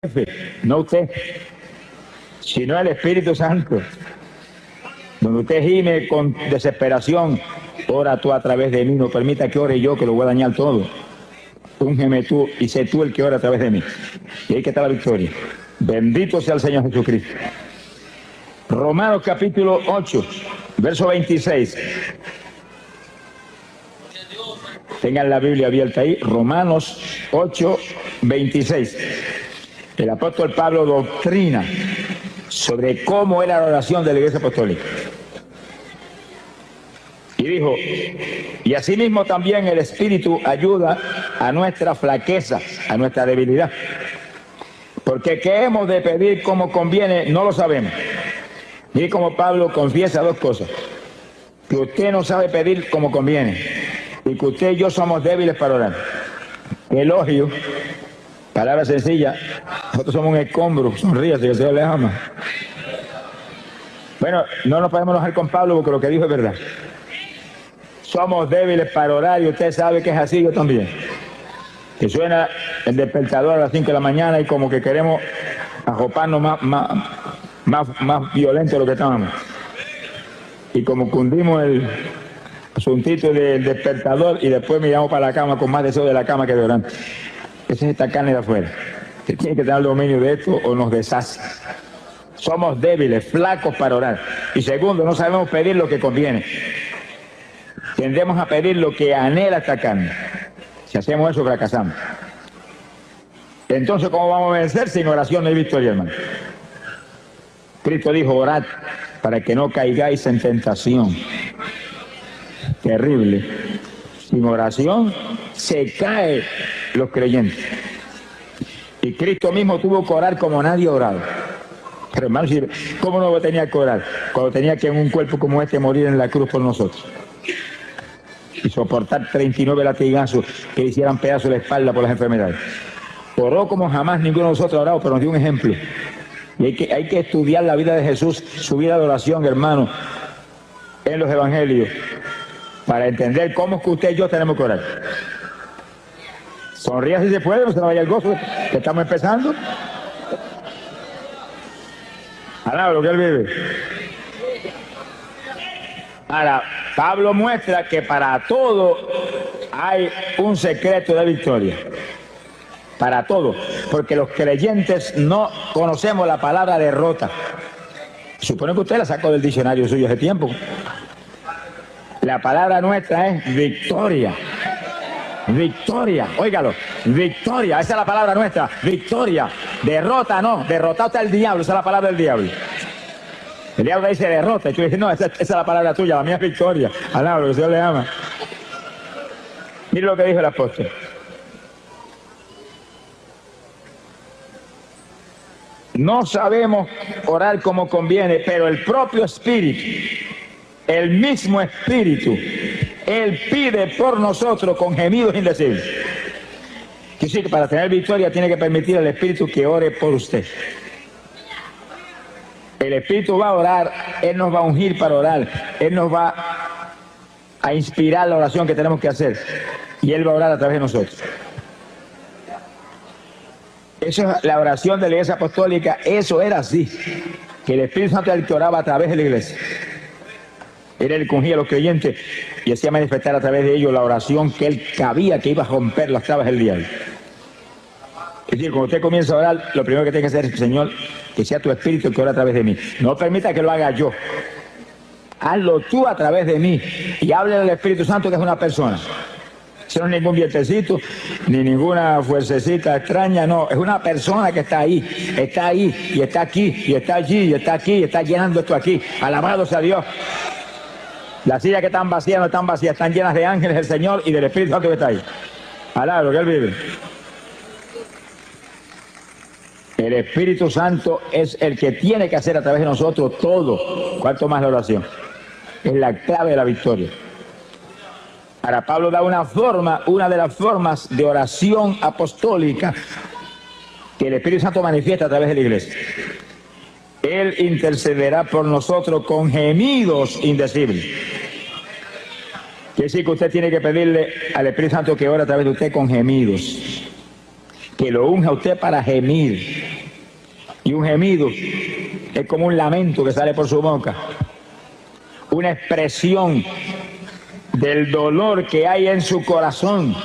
jefe, no usted, sino el Espíritu Santo. Donde usted gime con desesperación, ora tú a través de mí, no permita que ore yo, que lo voy a dañar todo. Úngeme tú y sé tú el que ora a través de mí. Y ahí que está la victoria. Bendito sea el Señor Jesucristo. Romanos capítulo 8, verso 26. Tengan la Biblia abierta ahí, Romanos 8, 26. El apóstol Pablo doctrina sobre cómo era la oración de la Iglesia Apostólica. Y dijo, y asimismo también el Espíritu ayuda a nuestra flaqueza, a nuestra debilidad. Porque qué hemos de pedir como conviene, no lo sabemos. Y como Pablo confiesa dos cosas: que usted no sabe pedir como conviene, y que usted y yo somos débiles para orar. Elogio, palabra sencilla, nosotros somos un escombro, sonríase, que el Señor le ama. Bueno, no nos podemos enojar con Pablo porque lo que dijo es verdad. Somos débiles para orar y usted sabe que es así, yo también. Que suena el despertador a las 5 de la mañana y como que queremos ajoparnos más violento de lo que estábamos. Y como cundimos el asuntito del despertador y después miramos para la cama con más deseo de la cama que de orar. Esa es esta carne de afuera. Que tiene que tener el dominio de esto o nos deshace. Somos débiles, flacos para orar. Y segundo, no sabemos pedir lo que conviene. Tendemos a pedir lo que anhela esta carne. Si hacemos eso, fracasamos. Entonces, ¿cómo vamos a vencer? Sin oración no hay victoria, hermano. Cristo dijo, orad para que no caigáis en tentación. Terrible. Sin oración se caen los creyentes. Y Cristo mismo tuvo que orar como nadie ha orado. Pero hermano, ¿cómo no tenía que orar? Cuando tenía que en un cuerpo como este morir en la cruz por nosotros. Y soportar 39 latigazos que le hicieran pedazos de la espalda por las enfermedades. Oró como jamás ninguno de nosotros ha orado, pero nos dio un ejemplo. Y hay que estudiar la vida de Jesús, su vida de oración, hermano, en los evangelios, para entender cómo es que usted y yo tenemos que orar. Sonría si se puede, no se vaya el gozo, que estamos empezando. Alaba lo que él vive. Ahora, Pablo muestra que para todo hay un secreto de victoria. Para todo. Porque los creyentes no conocemos la palabra derrota. Supone que usted la sacó del diccionario suyo hace tiempo. La palabra nuestra es victoria. Victoria, óigalo, victoria, esa es la palabra nuestra, victoria. Derrota no, derrotado está el diablo, esa es la palabra del diablo. El diablo dice derrota y tú dices, no, esa es la palabra tuya, la mía es victoria. Alaba, lo que el Señor le ama. Mire lo que dijo el apóstol. No sabemos orar como conviene, pero el propio Espíritu, el mismo Espíritu, Él pide por nosotros con gemidos indecibles. Que sí, que para tener victoria tiene que permitir al Espíritu que ore por usted. El Espíritu va a orar, Él nos va a ungir para orar, Él nos va a inspirar la oración que tenemos que hacer y Él va a orar a través de nosotros. Eso es la oración de la Iglesia Apostólica, eso era así, que el Espíritu Santo era el que oraba a través de la Iglesia. Era el que ungía a los creyentes y hacía manifestar a través de ellos la oración que Él cabía, que iba a romper las trabas del diablo. Es decir, cuando usted comienza a orar, lo primero que tiene que hacer es, Señor, que sea tu Espíritu el que ora a través de mí. No permita que lo haga yo. Hazlo tú a través de mí. Y hable al Espíritu Santo, que es una persona. Eso no es ningún vientecito, ni ninguna fuercecita extraña, no. Es una persona que está ahí, y está aquí, y está allí, y está aquí, y está llenando esto aquí. Alabado sea Dios. Las sillas que están vacías no están vacías, están llenas de ángeles del Señor y del Espíritu Santo que está ahí. Alabado, lo que Él vive. El Espíritu Santo es el que tiene que hacer a través de nosotros todo, cuanto más la oración. Es la clave de la victoria. Ahora Pablo da una de las formas de oración apostólica que el Espíritu Santo manifiesta a través de la iglesia. Él intercederá por nosotros con gemidos indecibles. Quiere decir que usted tiene que pedirle al Espíritu Santo que ore a través de usted con gemidos. que lo unja a usted para gemir. Y un gemido es como un lamento que sale por su boca, una expresión del dolor que hay en su corazón,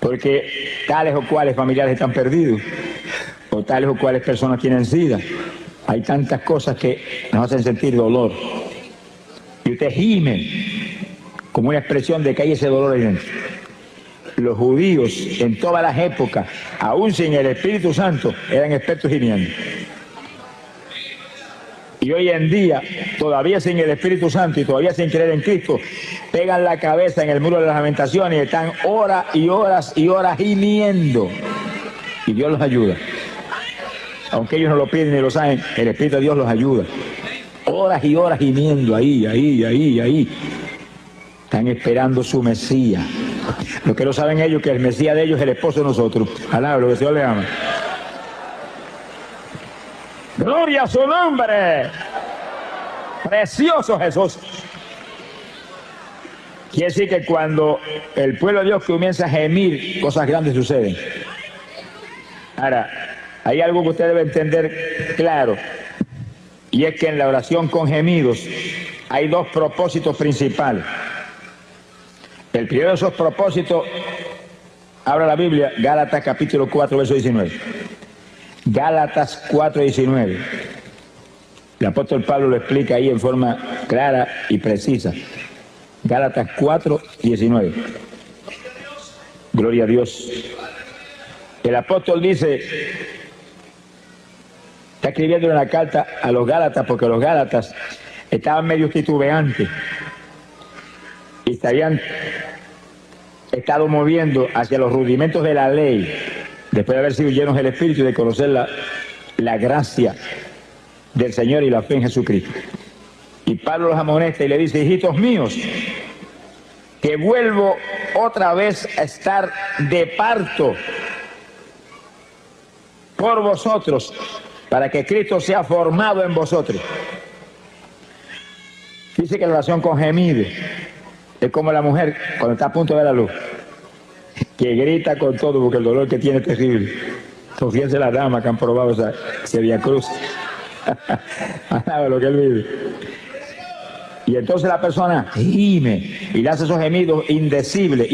porque tales o cuales familiares están perdidos, o tales o cuales personas tienen SIDA. Hay tantas cosas que nos hacen sentir dolor. Y usted gime como una expresión de que hay ese dolor ahí dentro. Los judíos en todas las épocas, aún sin el Espíritu Santo, eran expertos gimiendo. Y hoy en día, todavía sin el Espíritu Santo y todavía sin creer en Cristo, pegan la cabeza en el muro de las lamentaciones y están horas y horas y horas gimiendo. Y Dios los ayuda. Aunque ellos no lo piden ni lo saben, el Espíritu de Dios los ayuda. Horas y horas gimiendo, ahí. Están esperando su Mesías. Lo que no saben ellos que el Mesías de ellos es el esposo de nosotros. Alá, lo que el Señor le ama. ¡Gloria a su nombre! ¡Precioso Jesús! Quiere decir que cuando el pueblo de Dios comienza a gemir, cosas grandes suceden. Ahora, hay algo que usted debe entender claro, y es que en la oración con gemidos hay dos propósitos principales. El primero de esos propósitos, abra la Biblia, Gálatas capítulo 4, verso 19. Gálatas 4, 19. El apóstol Pablo lo explica ahí en forma clara y precisa. Gálatas 4, 19. Gloria a Dios. El apóstol dice, está escribiendo una carta a los Gálatas porque los Gálatas estaban medio titubeantes y se habían estado moviendo hacia los rudimentos de la ley después de haber sido llenos del Espíritu y de conocer la gracia del Señor y la fe en Jesucristo. Y Pablo los amonesta y le dice, hijitos míos, que vuelvo otra vez a estar de parto por vosotros, para que Cristo sea formado en vosotros. Dice que la oración con gemido es como la mujer cuando está a punto de ver la luz, que grita con todo porque el dolor que tiene es terrible. So, fíjense las damas que han probado ese Vía Cruz. Lo que él vive. Y entonces la persona gime y le hace esos gemidos indecibles,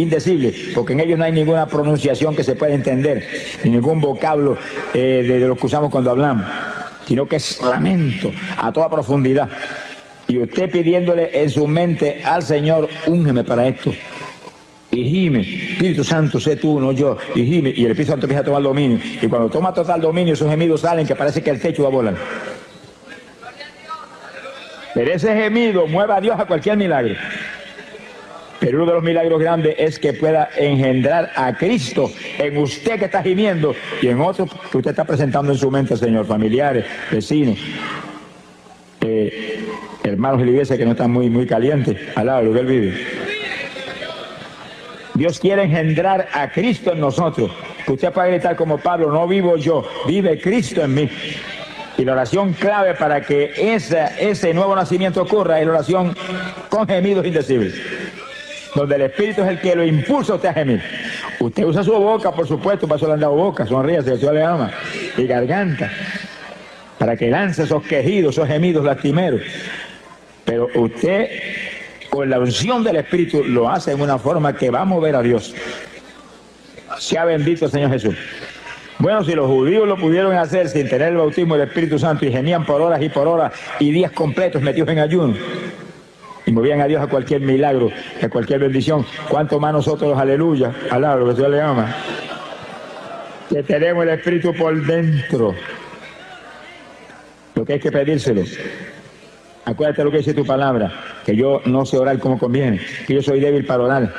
porque en ellos no hay ninguna pronunciación que se pueda entender, ni ningún vocablo de lo que usamos cuando hablamos, sino que es lamento a toda profundidad. Y usted pidiéndole en su mente al Señor, úngeme para esto. Y gime, Espíritu Santo, sé tú, no yo. Y gime, y el Espíritu Santo empieza a tomar dominio. Y cuando toma total dominio, esos gemidos salen que parece que el techo va a volar. Pero ese gemido mueve a Dios a cualquier milagro. Pero uno de los milagros grandes es que pueda engendrar a Cristo en usted que está gimiendo y en otros que usted está presentando en su mente, Señor, familiares, vecinos, hermanos de la iglesia que no están muy calientes, al lado de lo que él vive. Dios quiere engendrar a Cristo en nosotros. Que usted pueda gritar como Pablo, no vivo yo, vive Cristo en mí. Y la oración clave para que ese nuevo nacimiento ocurra es la oración con gemidos indecibles, donde el Espíritu es el que lo impulsa a usted a gemir. Usted usa su boca, por supuesto, para eso le han dado boca, sonríe, si el Señor le ama, y garganta, para que lance esos quejidos, esos gemidos lastimeros. Pero usted, con la unción del Espíritu, lo hace en una forma que va a mover a Dios. Sea bendito el Señor Jesús. Bueno, si los judíos lo pudieron hacer sin tener el bautismo del Espíritu Santo y gemían por horas y días completos metidos en ayuno y movían a Dios a cualquier milagro, a cualquier bendición, ¿cuánto más nosotros los aleluya, alá, lo que Dios le ama? Que tenemos el Espíritu por dentro. Lo que hay que pedírselo. Acuérdate lo que dice tu palabra, que yo no sé orar como conviene, que yo soy débil para orar.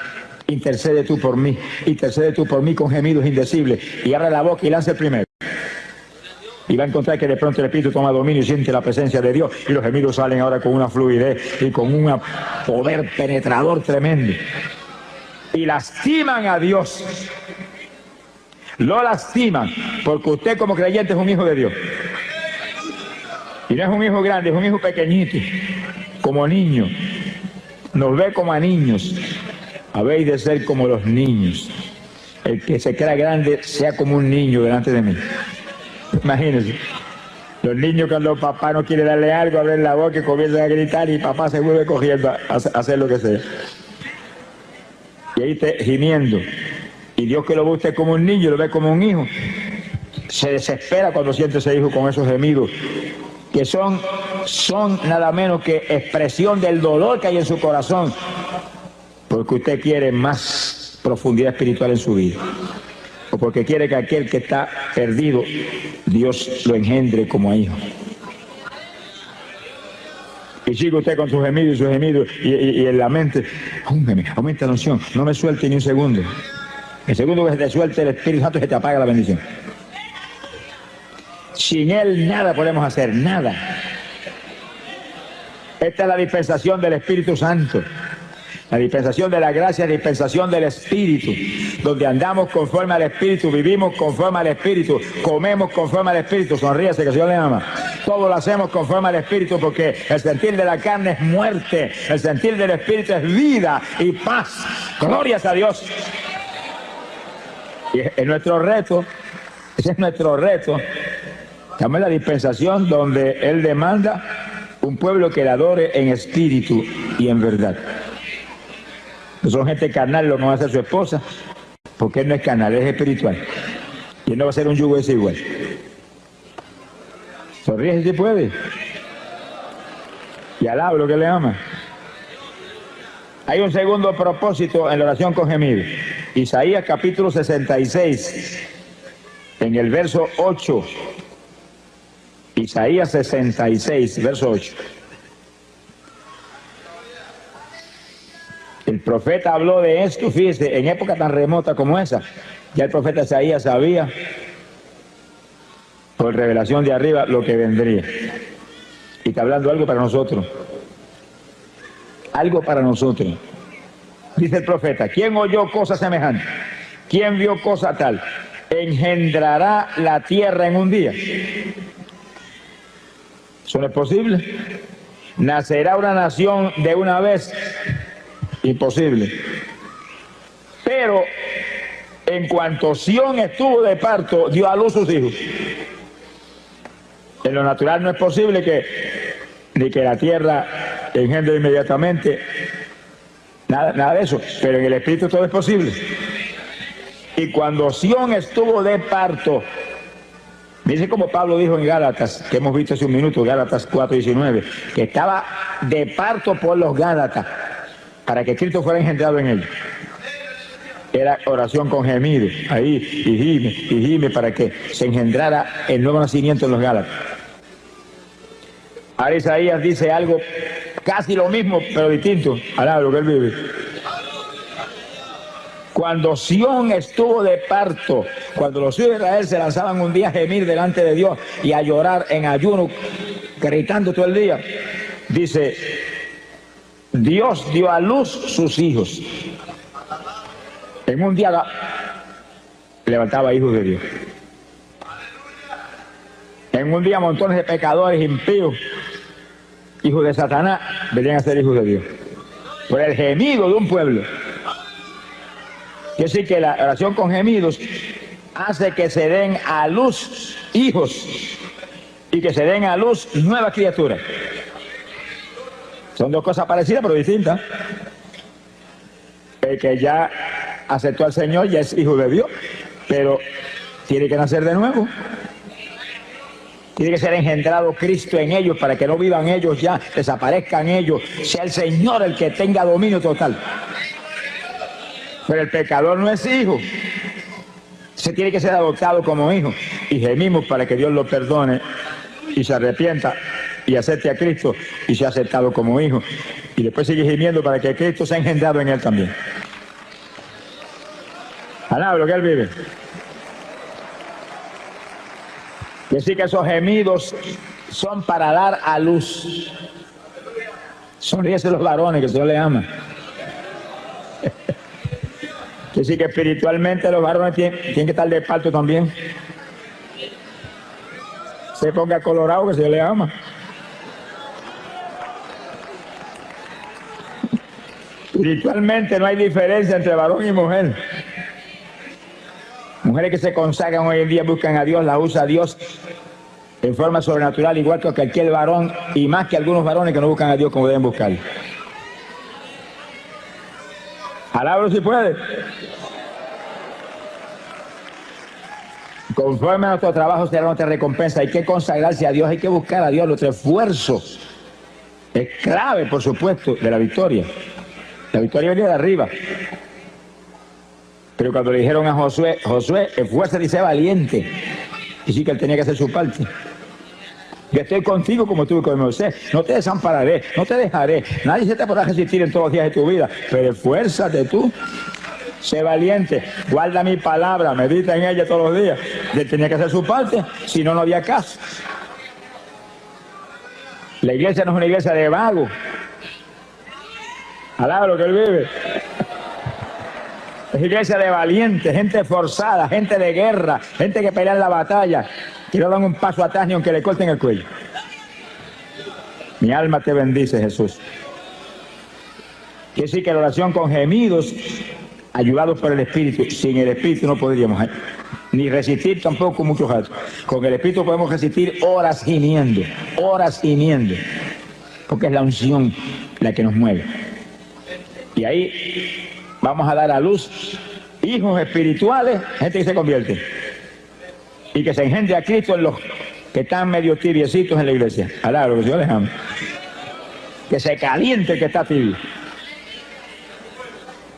Intercede tú por mí con gemidos indecibles, y abre la boca y lanza el primero. Y va a encontrar que de pronto el Espíritu toma dominio y siente la presencia de Dios, y los gemidos salen ahora con una fluidez y con un poder penetrador tremendo. Y lastiman a Dios. Lo lastiman, porque usted como creyente es un hijo de Dios. Y no es un hijo grande, es un hijo pequeñito, como niño. Nos ve como a niños. Habéis de ser como los niños. el que se crea grande sea como un niño delante de mí. Imagínense. Los niños cuando papá no quiere darle algo, abren la boca y comienzan a gritar y papá se vuelve cogiendo a hacer lo que sea. Y ahí está gimiendo. Y Dios que lo ve usted como un niño, lo ve como un hijo. Se desespera cuando siente ese hijo con esos gemidos, que son nada menos que expresión del dolor que hay en su corazón, porque usted quiere más profundidad espiritual en su vida, o porque quiere que aquel que está perdido, Dios lo engendre como hijo. Y sigue usted con sus gemidos y en la mente, aumenta la unción, no me suelte ni un segundo. El segundo que se te suelte el Espíritu Santo se te apaga la bendición. Sin Él nada podemos hacer, nada. Esta es la dispensación del Espíritu Santo. La dispensación de la gracia, la dispensación del Espíritu, donde andamos conforme al Espíritu, vivimos conforme al Espíritu, comemos conforme al Espíritu. Sonríase que el Señor le ama. Todo lo hacemos conforme al Espíritu, porque el sentir de la carne es muerte, el sentir del Espíritu es vida y paz. Glorias a Dios. Y es nuestro reto, ese es nuestro reto. Estamos en la dispensación donde Él demanda un pueblo que le adore en espíritu y en verdad. No son gente carnal lo que va a ser su esposa, porque Él no es carnal, es espiritual. Y Él no va a ser un yugo desigual. Sonríe si puede. Y alaba lo que le ama. Hay un segundo propósito en la oración con gemido. Isaías capítulo 66, en el verso 8. Isaías 66, verso 8. El profeta habló de esto, fíjese, en época tan remota como esa. Ya el profeta Isaías sabía, por revelación de arriba, lo que vendría. Y está hablando algo para nosotros. Algo para nosotros. Dice el profeta, ¿quién oyó cosa semejante? ¿Quién vio cosa tal? ¿Engendrará la tierra en un día? ¿Eso no es posible? ¿Nacerá una nación de una vez? Imposible. Pero en cuanto Sión estuvo de parto, dio a luz sus hijos. En lo natural no es posible ni que la tierra engendre inmediatamente. Nada de eso, pero en el Espíritu todo es posible. Y cuando Sión estuvo de parto, dice como Pablo dijo en Gálatas, que hemos visto hace un minuto, Gálatas 4:19, que estaba de parto por los Gálatas, para que Cristo fuera engendrado en ellos. Era oración con gemido, ahí, y gime para que se engendrara el nuevo nacimiento en los Gálatas. Ahora Isaías dice algo casi lo mismo, pero distinto, alaba lo que él vive. Cuando Sión estuvo de parto, cuando los hijos de Israel se lanzaban un día a gemir delante de Dios y a llorar en ayuno, gritando todo el día, dice, Dios dio a luz sus hijos. En un día levantaba hijos de Dios. En un día montones de pecadores impíos, hijos de Satanás, venían a ser hijos de Dios. Por el gemido de un pueblo. Quiere decir que la oración con gemidos hace que se den a luz hijos y que se den a luz nuevas criaturas. Son dos cosas parecidas pero distintas. El que ya aceptó al Señor ya es hijo de Dios, pero tiene que nacer de nuevo. Tiene que ser engendrado Cristo en ellos para que no vivan ellos ya, desaparezcan ellos, sea el Señor el que tenga dominio total. Pero el pecador no es hijo. Se tiene que ser adoptado como hijo. Y gemimos para que Dios lo perdone y se arrepienta y acepte a Cristo y sea aceptado como hijo. Y después sigue gimiendo para que Cristo sea engendrado en él también. Alaba lo que él vive. Y así que esos gemidos son para dar a luz. Sonríese los varones, que el Señor les ama. Que sí que espiritualmente los varones tienen que estar de parto también. Se ponga colorado, que el Señor les ama. Espiritualmente no hay diferencia entre varón y mujer. mujeres que se consagran hoy en día buscan a Dios, la usa a Dios en forma sobrenatural, igual que cualquier varón, y más que algunos varones que no buscan a Dios como deben buscarlo. Alábalo si puede. Conforme a nuestro trabajo será nuestra recompensa. Hay que consagrarse a Dios, hay que buscar a Dios. Nuestro esfuerzo es clave, por supuesto, de la victoria. La victoria viene de arriba. Pero cuando le dijeron a Josué, esfuérzate y sé valiente, y sí que él tenía que hacer su parte. Yo estoy contigo como estuve con Moisés. No te desampararé, no te dejaré. Nadie se te podrá resistir en todos los días de tu vida. Pero esfuérzate tú. Sé valiente. Guarda mi palabra. Medita en ella todos los días. Él tenía que hacer su parte. Si no, no había caso. La iglesia no es una iglesia de vagos. Alaba lo que él vive. Es iglesia de valientes, gente esforzada, gente de guerra, gente que pelea en la batalla, que no dan un paso atrás ni aunque le corten el cuello. Mi alma te bendice, Jesús. Quiere decir que la oración con gemidos, ayudados por el Espíritu. Sin el Espíritu no podríamos ni resistir tampoco muchos ratos. Con el Espíritu podemos resistir horas gimiendo, porque es la unción la que nos mueve. Y ahí vamos a dar a luz hijos espirituales, gente que se convierte y que se engendre a Cristo en los que están medio tibiecitos en la iglesia. Alá, lo que Dios les ama. Que se caliente el que está tibio.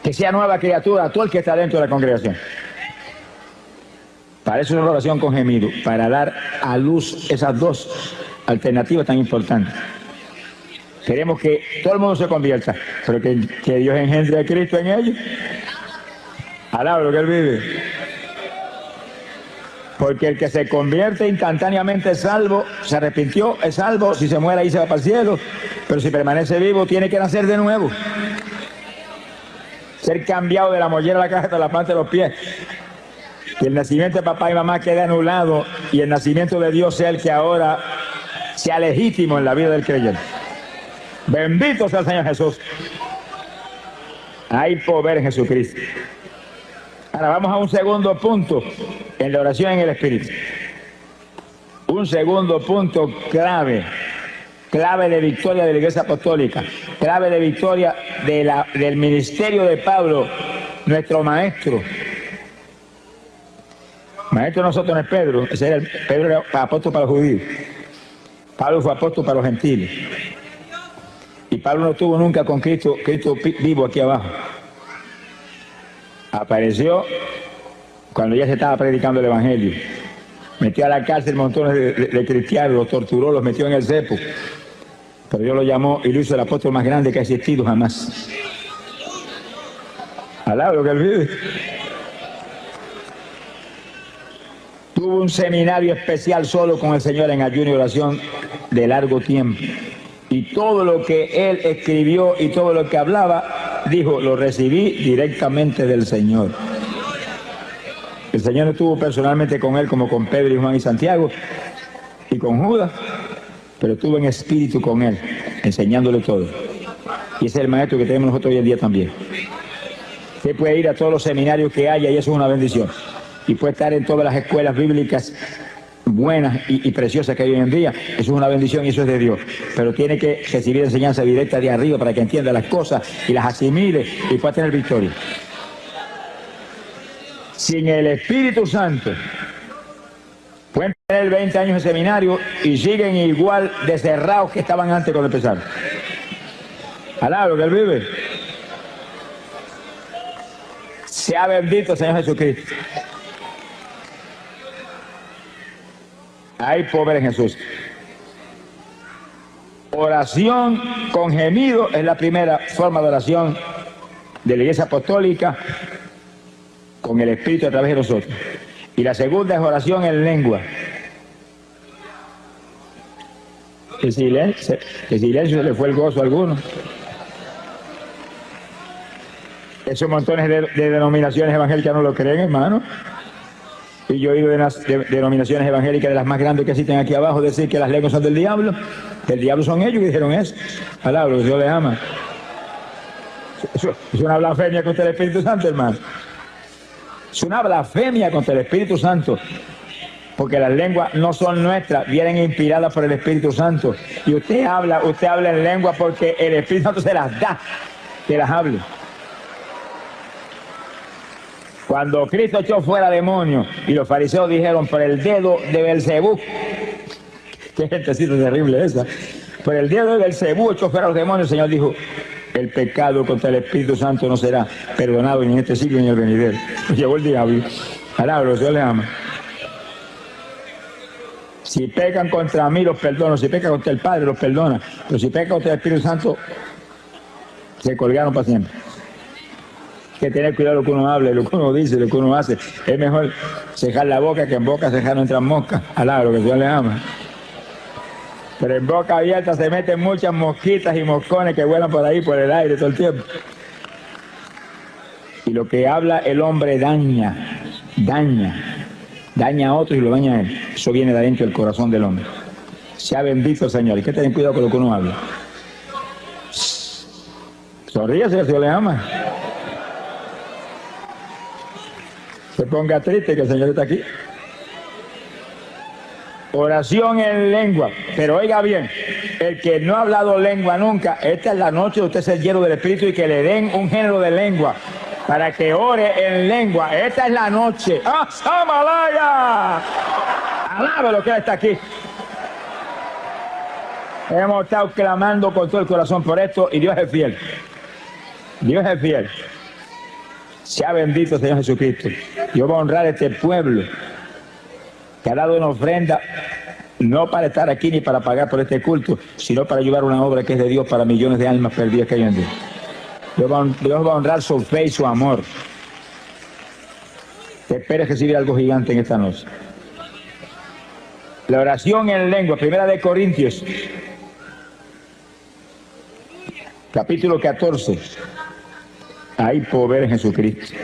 Que sea nueva criatura todo el que está dentro de la congregación. Para eso es la oración con gemido, para dar a luz esas dos alternativas tan importantes. Queremos que todo el mundo se convierta, pero que Dios engendre a Cristo en ellos. Alaba lo que él vive. Porque el que se convierte instantáneamente es salvo, se arrepintió, es salvo, si se muere ahí se va para el cielo, pero si permanece vivo tiene que nacer de nuevo. Ser cambiado de la mollera a la caja hasta la planta de los pies. Que el nacimiento de papá y mamá quede anulado y el nacimiento de Dios sea el que ahora sea legítimo en la vida del creyente. Bendito sea el Señor Jesús. Hay poder en Jesucristo. Ahora vamos a un segundo punto en la oración en el Espíritu. Un segundo punto clave de victoria de la Iglesia Apostólica, clave de victoria del ministerio de Pablo, nuestro maestro. Maestro de nosotros no es Pedro, Pedro era apóstol para los judíos. Pablo fue apóstol para los gentiles. Y Pablo no estuvo nunca con Cristo vivo aquí abajo. Apareció cuando ya se estaba predicando el Evangelio. Metió a la cárcel montones de cristianos, los torturó, los metió en el cepo. Pero Dios lo llamó y lo hizo el apóstol más grande que ha existido jamás. Alaba lo que él vive. Tuvo un seminario especial solo con el Señor en ayuno y oración de largo tiempo. Y todo lo que él escribió y todo lo que hablaba, dijo, lo recibí directamente del Señor. El Señor estuvo personalmente con él como con Pedro y Juan y Santiago y con Judas, pero estuvo en espíritu con él, enseñándole todo. Y ese es el maestro que tenemos nosotros hoy en día también. Usted puede ir a todos los seminarios que haya y eso es una bendición. Y puede estar en todas las escuelas bíblicas buenas y preciosas que hay hoy en día. Eso es una bendición y eso es de Dios. Pero tiene que recibir enseñanza directa de arriba para que entienda las cosas y las asimile y pueda tener victoria. Sin el Espíritu Santo, pueden tener 20 años de seminario y siguen igual de cerrados que estaban antes cuando empezaron. Alaba lo que él vive. Sea bendito Señor Jesucristo. Hay poder en Jesús. Oración con gemido es la primera forma de oración de la Iglesia Apostólica con el Espíritu a través de nosotros. Y la segunda es oración en lengua. El silencio se le fue el gozo a algunos. Esos montones de denominaciones evangélicas no lo creen, hermano. Y yo he oído de las denominaciones evangélicas de las más grandes que existen aquí abajo decir que las lenguas son del diablo, que el diablo son ellos que dijeron eso. Palabra, Dios les ama. Eso es una blasfemia contra el Espíritu Santo, hermano. Es una blasfemia contra el Espíritu Santo, porque las lenguas no son nuestras, vienen inspiradas por el Espíritu Santo. Y usted habla en lengua porque el Espíritu Santo se las da, que las hable. Cuando Cristo echó fuera demonios y los fariseos dijeron por el dedo de Belcebú, qué gentecita terrible esa, por el dedo de Belcebú echó fuera los demonios, el Señor dijo, el pecado contra el Espíritu Santo no será perdonado ni en este siglo ni en el venidero. Llegó el diablo. Alabro, el Señor le ama. Si pecan contra mí, los perdono. Si pecan contra el Padre, los perdona. Pero si pecan contra el Espíritu Santo, se colgaron para siempre. Hay que tener cuidado lo que uno habla, lo que uno dice, lo que uno hace. Es mejor cejar la boca que en boca cejar no entran moscas. Alabro, que el Señor le ama. Pero en boca abierta se meten muchas mosquitas y moscones que vuelan por ahí, por el aire todo el tiempo. Y lo que habla el hombre daña a otros y lo daña a él. Eso viene de adentro del corazón del hombre. Sea bendito el Señor. Hay que tener cuidado con lo que uno habla. Sonríase, el Señor le ama. Se ponga triste que el Señor está aquí. Oración en lengua. Pero oiga bien, el que no ha hablado lengua nunca, esta es la noche de usted ser lleno del Espíritu y que le den un género de lengua para que ore en lengua. Esta es la noche. ¡Ah, Samalaya! Alabe lo que Él está aquí. Hemos estado clamando con todo el corazón por esto y Dios es fiel. Dios es fiel. Sea bendito el Señor Jesucristo. Dios va a honrar a este pueblo que ha dado una ofrenda, no para estar aquí ni para pagar por este culto, sino para ayudar a una obra que es de Dios para millones de almas perdidas que hay en Dios. Dios va a honrar su fe y su amor. Te esperes recibir algo gigante en esta noche. La oración en lengua, 1 Corintios, capítulo 14. Hay poder en Jesucristo.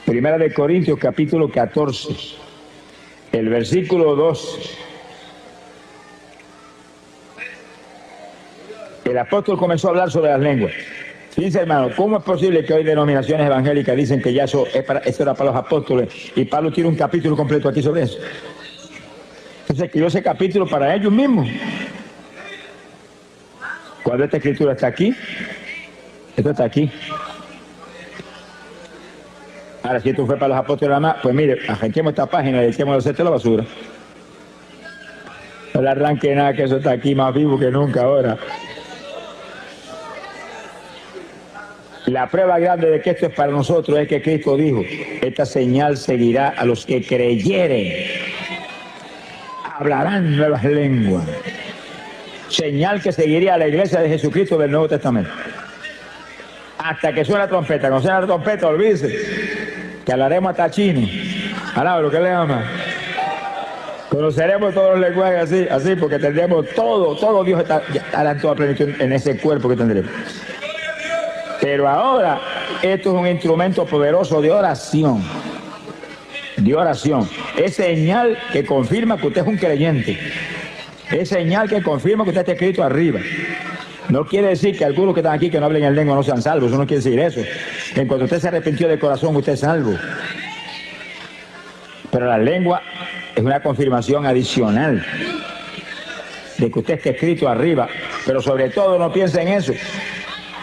1 Corintios, capítulo 14, el versículo 2. El apóstol comenzó a hablar sobre las lenguas. Fíjense, hermano, ¿cómo es posible que hoy denominaciones evangélicas dicen que ya eso era para los apóstoles y Pablo tiene un capítulo completo aquí sobre eso? Entonces escribió ese capítulo para ellos mismos. Cuando esta escritura está aquí, esto está aquí. Ahora, si esto fue para los apóstoles nada más, pues mire, arranquemos esta página y echémoslo a la basura. No le arranque nada, que eso está aquí más vivo que nunca ahora. La prueba grande de que esto es para nosotros es que Cristo dijo, esta señal seguirá a los que creyeren. Hablarán nuevas lenguas. Señal que seguiría a la iglesia de Jesucristo del Nuevo Testamento. Hasta que suene la trompeta. Cuando suene la trompeta, olvídese que hablaremos hasta chino. Alaba lo que le ama. Conoceremos todos los lenguajes así, porque tendremos todo Dios estará en toda plenitud en ese cuerpo que tendremos. Pero ahora, esto es un instrumento poderoso de oración. De oración. Es señal que confirma que usted es un creyente. Es señal que confirma que usted está escrito arriba. No quiere decir que algunos que están aquí que no hablen en lengua no sean salvos. Eso no quiere decir eso. En cuanto usted se arrepintió de corazón, usted es salvo. Pero la lengua es una confirmación adicional de que usted está escrito arriba. Pero sobre todo no piensen en eso.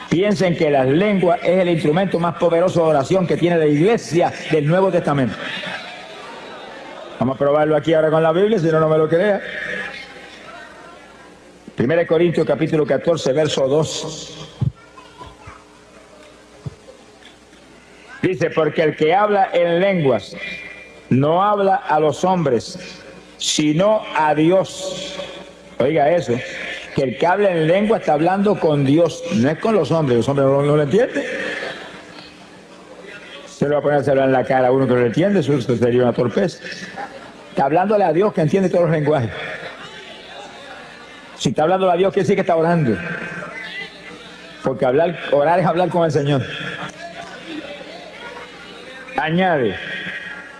Piensen que las lenguas es el instrumento más poderoso de oración que tiene la iglesia del Nuevo Testamento. Vamos a probarlo aquí ahora con la Biblia, si no me lo crea. 1 Corintios capítulo 14, verso 2. Dice, porque el que habla en lenguas no habla a los hombres, sino a Dios. Oiga eso, que el que habla en lengua está hablando con Dios, no es con los hombres no lo entienden. Se lo va a poner a hablar en la cara a uno que no lo entiende, eso sería una torpeza. Está hablándole a Dios que entiende todos los lenguajes. Si está hablando a Dios, quiere decir que está orando. Porque orar es hablar con el Señor. Añade,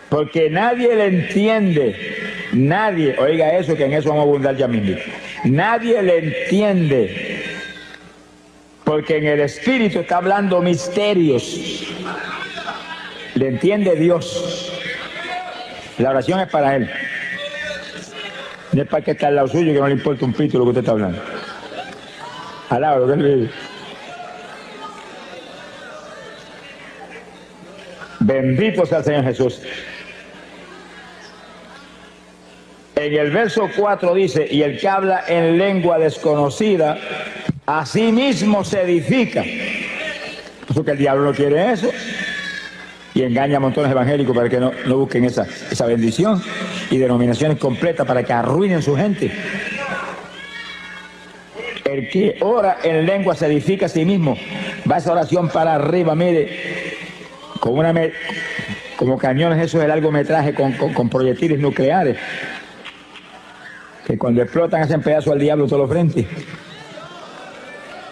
porque nadie le entiende. Nadie, oiga eso, que en eso vamos a abundar ya mismo. Nadie le entiende. Porque en el Espíritu está hablando misterios. Le entiende Dios. La oración es para Él. No es para que está al lado suyo, que no le importa un pito lo que usted está hablando. Alaba lo que Él vive. Bendito sea el Señor Jesús. En el verso 4 dice, y el que habla en lengua desconocida, a sí mismo se edifica. Porque el diablo no quiere eso. Y engaña a montones de evangélicos para que no busquen esa bendición. Y denominaciones completas para que arruinen su gente. El que ora en lengua se edifica a sí mismo. Va esa oración para arriba, mire, como cañones esos de largometraje con proyectiles nucleares. Que cuando explotan hacen pedazos al diablo todos los frentes.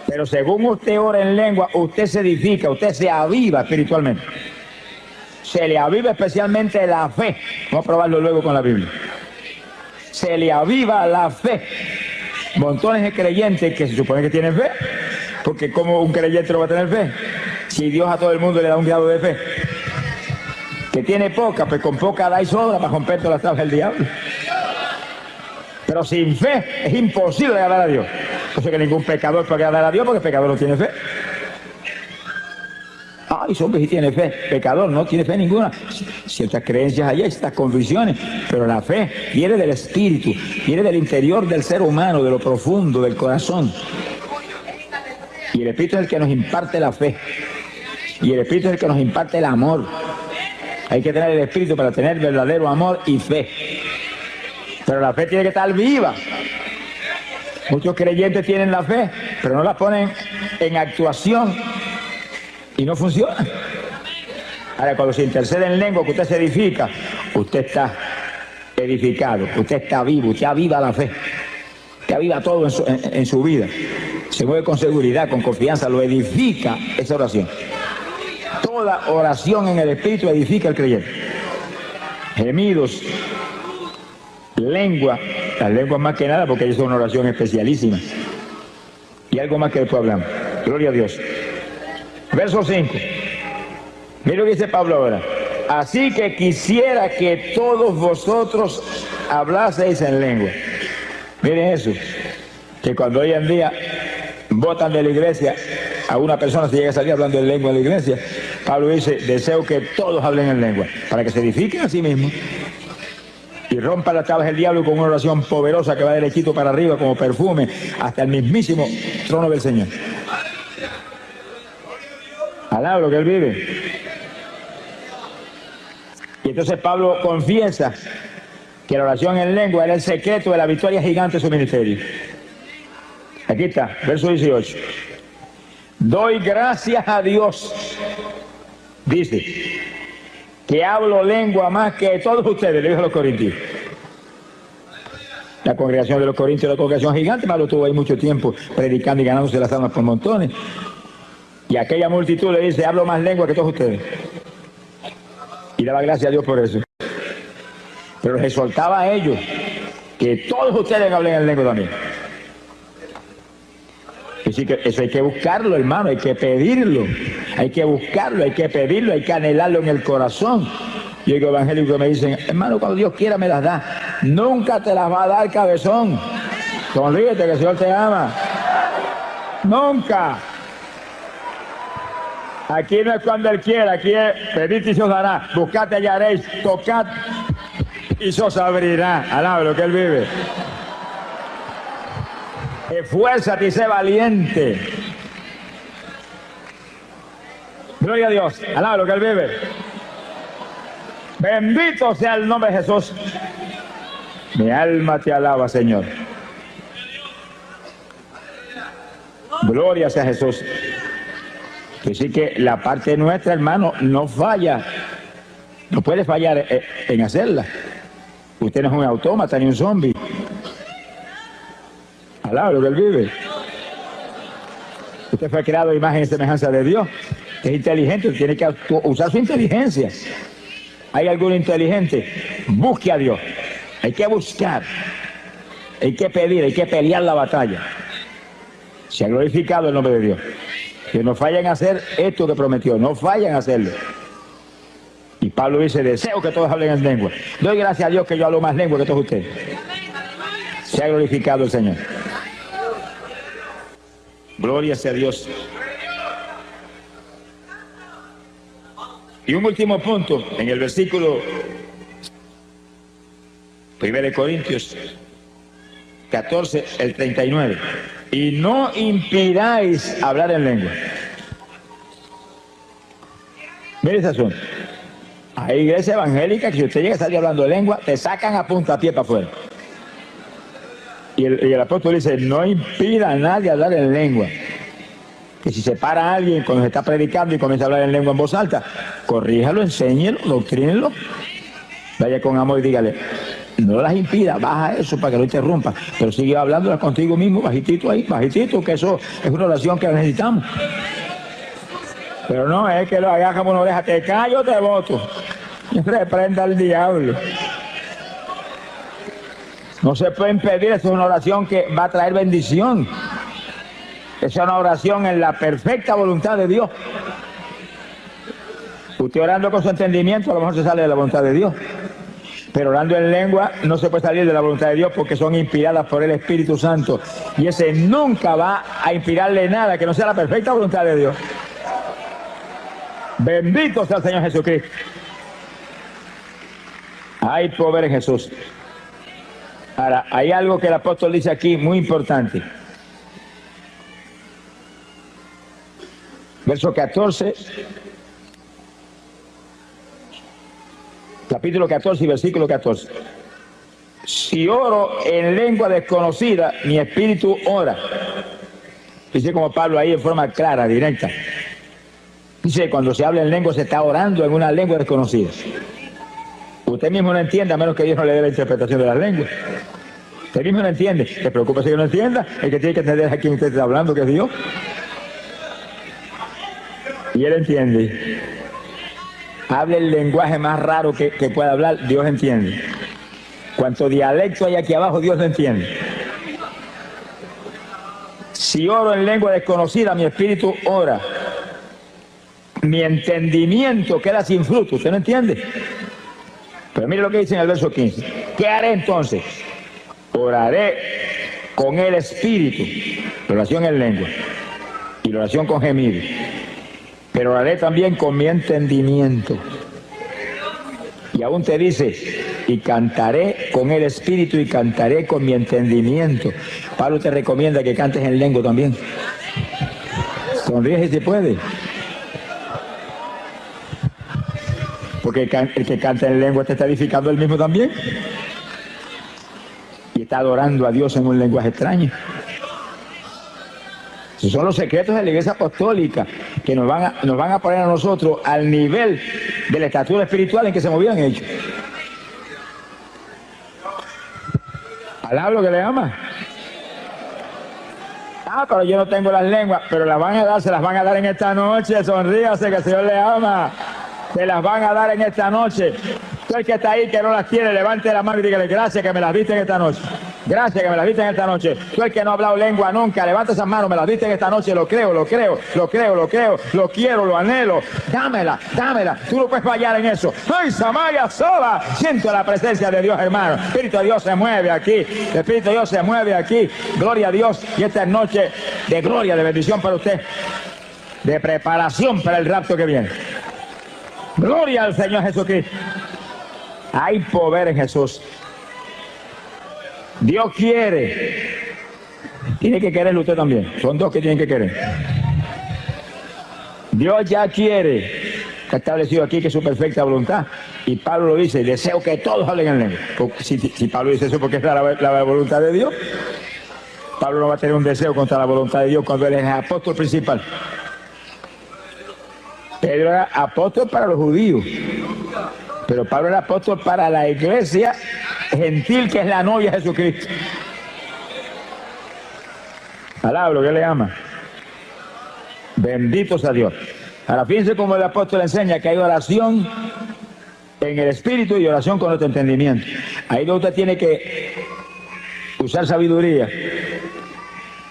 Pero según usted ora en lengua, usted se edifica, usted se aviva espiritualmente. Se le aviva especialmente la fe. Vamos a probarlo luego con la Biblia. Se le aviva la fe. Montones de creyentes que se supone que tienen fe. Porque ¿cómo un creyente no va a tener fe? Si Dios a todo el mundo le da un grado de fe. Que tiene poca, pues con poca da y sobra para romper todas las tablas del diablo. Pero sin fe es imposible agradar a Dios. Por eso que ningún pecador puede agradar a Dios porque el pecador no tiene fe. Ay, hombre, sí tiene fe. Pecador no tiene fe ninguna. Ciertas creencias hay, estas convicciones. Pero la fe viene del espíritu, viene del interior del ser humano, de lo profundo, del corazón. Y el espíritu es el que nos imparte la fe. Y el espíritu es el que nos imparte el amor. Hay que tener el espíritu para tener verdadero amor y fe. Pero la fe tiene que estar viva. Muchos creyentes tienen la fe, pero no la ponen en actuación y no funciona. Ahora, cuando se intercede en lengua, que usted se edifica, usted está edificado, usted está vivo, usted aviva la fe, usted aviva todo en su vida. Se mueve con seguridad, con confianza, lo edifica esa oración. Toda oración en el Espíritu edifica al creyente. Gemidos, lengua, las lenguas más que nada porque ellos son una oración especialísima. Y algo más que después hablamos. Gloria a Dios. Verso 5. Mira lo que dice Pablo ahora. Así que quisiera que todos vosotros hablaseis en lengua. Miren eso. Que cuando hoy en día votan de la iglesia a una persona si llega a salir hablando en lengua de la iglesia, Pablo dice, deseo que todos hablen en lengua, para que se edifiquen a sí mismos y rompan las tablas del diablo con una oración poderosa que va derechito para arriba como perfume hasta el mismísimo trono del Señor. Alaba lo que Él vive. Y entonces Pablo confiesa que la oración en lengua era el secreto de la victoria gigante de su ministerio. Aquí está, verso 18. Doy gracias a Dios, dice, que hablo lengua más que todos ustedes, le dijo a los corintios. La congregación de los corintios era una congregación gigante, Pablo estuvo ahí mucho tiempo predicando y ganándose las almas por montones. Y aquella multitud le dice, hablo más lengua que todos ustedes. Y daba gracias a Dios por eso. Pero les exhortaba a ellos que todos ustedes hablen en lengua también. Así que eso hay que buscarlo, hermano, hay que pedirlo. Hay que buscarlo, hay que pedirlo, hay que anhelarlo en el corazón. Yo digo evangélicos que me dicen, hermano, cuando Dios quiera me las da. Nunca te las va a dar, cabezón. Sonríete que el Señor te ama. Nunca. Aquí no es cuando Él quiera, aquí es pedid y se os dará, buscad y hallaréis, tocad y se os abrirá. Alaba lo que Él vive. Esfuérzate y sé valiente. Gloria a Dios. Alaba lo que Él vive. Bendito sea el nombre de Jesús. Mi alma te alaba, Señor. Gloria sea Jesús. Así que la parte nuestra, hermano, no falla. No puede fallar en hacerla. Usted no es un autómata ni un zombie. Alaba lo que Él vive. Usted fue creado a imagen y semejanza de Dios. Es inteligente, tiene que usar su inteligencia. ¿Hay algún inteligente? Busque a Dios. Hay que buscar. Hay que pedir, hay que pelear la batalla. Se ha glorificado el nombre de Dios. Que no fallen a hacer esto que prometió, no fallen a hacerlo. Y Pablo dice, deseo que todos hablen en lengua. Doy gracias a Dios que yo hablo más lengua que todos ustedes. Se ha glorificado el Señor. Gloria sea a Dios. Y un último punto, en el versículo 1 de Corintios 14, el 39. Y no impidáis hablar en lengua. Mire ese asunto. Hay iglesia evangélica que si usted llega a salir hablando de lengua, te sacan a puntapié para afuera. Y el apóstol dice, no impida a nadie hablar en lengua. Que si se para alguien cuando se está predicando y comienza a hablar en lengua en voz alta, corríjalo, enséñelo, doctrínelo. Vaya con amor y dígale, no las impida, baja eso para que no interrumpa, pero sigue hablándolas contigo mismo, bajitito ahí, bajitito, que eso es una oración que necesitamos. Pero no es que lo hagas como una oreja, te callo, te voto. Reprenda al diablo. No se puede impedir, eso es una oración que va a traer bendición. Esa es una oración en la perfecta voluntad de Dios. Usted orando con su entendimiento a lo mejor se sale de la voluntad de Dios. Pero orando en lengua no se puede salir de la voluntad de Dios porque son inspiradas por el Espíritu Santo. Y ese nunca va a inspirarle nada que no sea la perfecta voluntad de Dios. Bendito sea el Señor Jesucristo. Hay poder en Jesús. Ahora, hay algo que el apóstol dice aquí muy importante. Verso 14, capítulo 14 y versículo 14. Si oro en lengua desconocida, mi espíritu ora. Dice como Pablo ahí en forma clara, directa. Dice, cuando se habla en lengua se está orando en una lengua desconocida. Usted mismo no entiende, a menos que Dios no le dé la interpretación de las lenguas. Usted mismo no entiende. ¿Te preocupa si no entienda? El que tiene que entender a quién usted está hablando, que es Dios. Y él entiende. Hable el lenguaje más raro que pueda hablar, Dios entiende. Cuanto dialecto hay aquí abajo, Dios lo entiende. Si oro en lengua desconocida, mi espíritu ora. Mi entendimiento queda sin fruto. ¿Usted no entiende? Pero mire lo que dice en el verso 15. ¿Qué haré entonces? Oraré con el espíritu. La oración en lengua. Y la oración con gemido. Pero haré también con mi entendimiento. Y aún te dice, y cantaré con el espíritu y cantaré con mi entendimiento. Pablo te recomienda que cantes en lengua también. Sonríe si se puede. Porque el que canta en lengua te está edificando él mismo también. Y está adorando a Dios en un lenguaje extraño. Esos son los secretos de la Iglesia Apostólica que nos van a poner a nosotros al nivel de la estatura espiritual en que se movían ellos. ¿Alaba lo que le ama? Ah, pero yo no tengo las lenguas, pero las van a dar, se las van a dar en esta noche. Sonríase que el Señor le ama. Se las van a dar en esta noche. Tú el que está ahí que no las tiene, levante la mano y dígale gracias que me las diste en esta noche. Gracias que me las diste en esta noche. Tú el que no ha hablado lengua nunca, levanta esas manos, me las diste en esta noche, lo creo, lo creo, lo creo, lo creo, lo quiero, lo anhelo. Dámela, dámela. Tú no puedes fallar en eso. ¡Ay, Samaya sola! Siento la presencia de Dios, hermano. El Espíritu de Dios se mueve aquí. El Espíritu de Dios se mueve aquí. Gloria a Dios. Y esta es noche de gloria, de bendición para usted. De preparación para el rapto que viene. Gloria al Señor Jesucristo. Hay poder en Jesús. Dios quiere. Tiene que quererlo usted también. Son dos que tienen que querer. Dios ya quiere. Está establecido aquí que es su perfecta voluntad. Y Pablo lo dice, deseo que todos hablen en lengua. Si Pablo dice eso porque es la voluntad de Dios, Pablo no va a tener un deseo contra la voluntad de Dios cuando él es el apóstol principal. Pedro era apóstol para los judíos, pero Pablo era apóstol para la iglesia gentil que es la novia de Jesucristo. Palabra que le ama. Bendito sea Dios. Ahora fíjense cómo el apóstol enseña que hay oración en el espíritu y oración con otro entendimiento. Ahí donde usted tiene que usar sabiduría.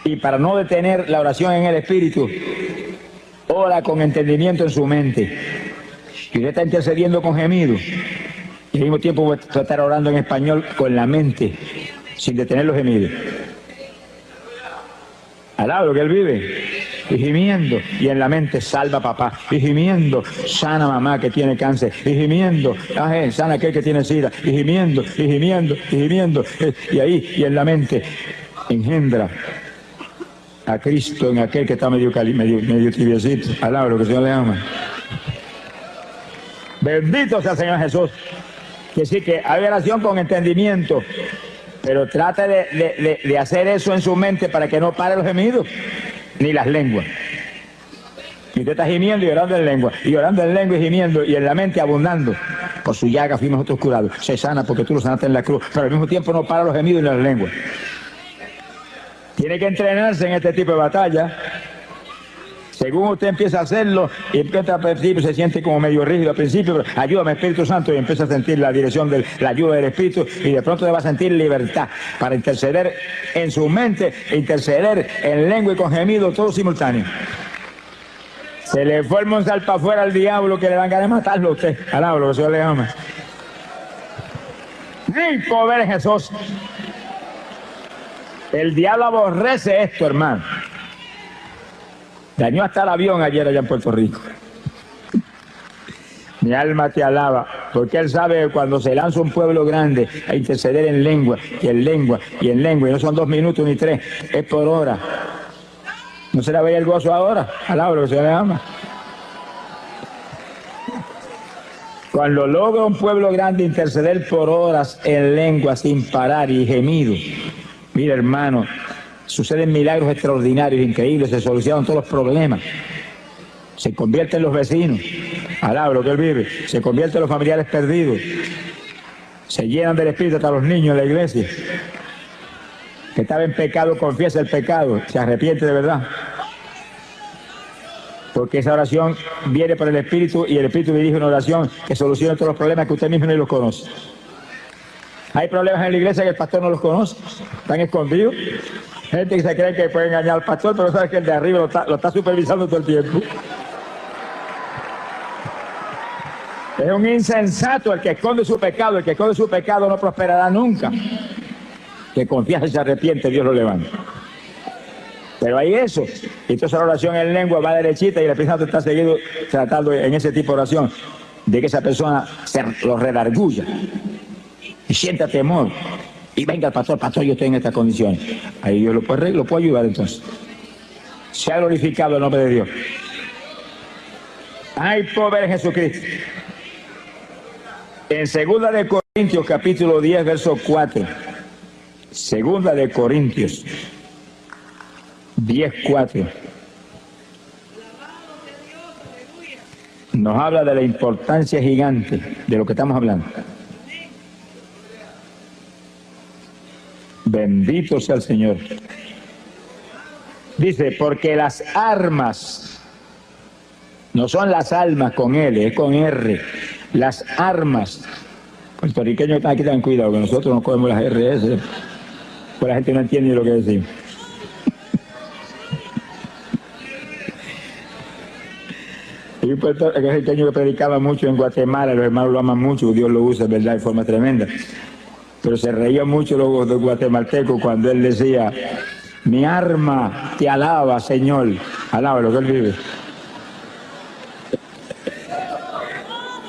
Y para no detener la oración en el espíritu, ora con entendimiento en su mente. Y usted está intercediendo con gemidos. Y al mismo tiempo va a estar orando en español con la mente, sin detener los gemidos. Alaba lo que él vive. Y gimiendo, y en la mente salva papá, y gimiendo, sana mamá que tiene cáncer, y gimiendo, sana aquel que tiene sida, y gimiendo, y gimiendo, y gimiendo, y ahí, y en la mente, engendra a Cristo en aquel que está medio tibiecito. Alaba lo que el Señor le ama. Bendito sea el Señor Jesús. Que sí, que hay oración con entendimiento, pero trate de hacer eso en su mente para que no pare los gemidos ni las lenguas. Y usted está gimiendo y orando en lengua, y orando en lengua y gimiendo, y en la mente abundando. Por su llaga fuimos nosotros curados. Se sana porque tú lo sanaste en la cruz, pero al mismo tiempo no para los gemidos ni las lenguas. Tiene que entrenarse en este tipo de batalla. Según usted empieza a hacerlo, y empieza al principio se siente como medio rígido al principio, pero ayúdame Espíritu Santo, y empieza a sentir la dirección de la ayuda del Espíritu, y de pronto va a sentir libertad para interceder en su mente, interceder en lengua y con gemido, todo simultáneo. Se le fue el monzal para afuera al diablo, que le dan ganas de matarlo a usted. Alaba lo que el Señor le ama. ¡Ay, poder Jesús! El diablo aborrece esto, hermano. Dañó hasta el avión ayer allá en Puerto Rico. Mi alma te alaba, porque él sabe que cuando se lanza un pueblo grande a interceder en lengua, y en lengua, y en lengua, y no son 2 minutos ni 3, es por hora. ¿No se la veía el gozo ahora? Alaba lo que se le ama. Cuando logra un pueblo grande interceder por horas en lengua sin parar y gemido, mira hermano, suceden milagros extraordinarios, increíbles, se solucionan todos los problemas. Se convierten los vecinos, alaba lo que él vive, se convierten los familiares perdidos, se llenan del Espíritu hasta los niños en la iglesia. Que estaba en pecado, confiesa el pecado, se arrepiente de verdad. Porque esa oración viene por el Espíritu, y el Espíritu dirige una oración que soluciona todos los problemas que usted mismo no los conoce. Hay problemas en la iglesia que el pastor no los conoce, están escondidos. Gente que se cree que puede engañar al pastor, pero sabe que el de arriba lo está supervisando todo el tiempo. Es un insensato el que esconde su pecado. El que esconde su pecado no prosperará nunca. Que confía y se arrepiente, Dios lo levanta. Pero hay eso. Entonces la oración en lengua va derechita, y el Espíritu Santo está seguido tratando en ese tipo de oración de que esa persona se lo redarguya y sienta temor. Y venga el pastor, yo estoy en estas condiciones. Ahí Dios lo puede ayudar entonces. Se ha glorificado el nombre de Dios. Ay, pobre Jesucristo. En 2 de Corintios, capítulo 10, verso 4. 2 de Corintios 10, 4. Nos habla de la importancia gigante de lo que estamos hablando. Bendito sea el Señor. Dice, porque las armas, no son las almas con L, es con R. Las armas. Puertorriqueños aquí ten cuidado, que nosotros no cogemos las RS, pues la gente no entiende lo que decimos. Y un puertorriqueño que predicaba mucho en Guatemala, los hermanos lo aman mucho, Dios lo usa, ¿verdad?, de forma tremenda. Pero se reía mucho los guatemaltecos cuando él decía, mi arma te alaba, Señor. Alaba lo que él vive.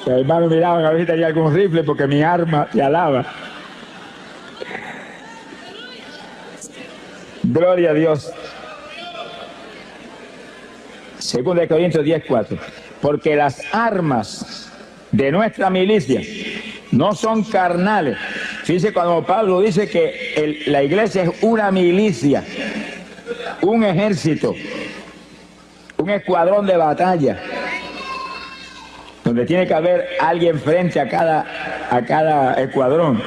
Los hermanos miraban a ver si tenía algún rifle, porque mi arma te alaba. Gloria a Dios. 2 Corintios 10, 4. Porque las armas de nuestra milicia no son carnales. Fíjense cuando Pablo dice que la iglesia es una milicia, un ejército, un escuadrón de batalla, donde tiene que haber alguien frente a cada escuadrón,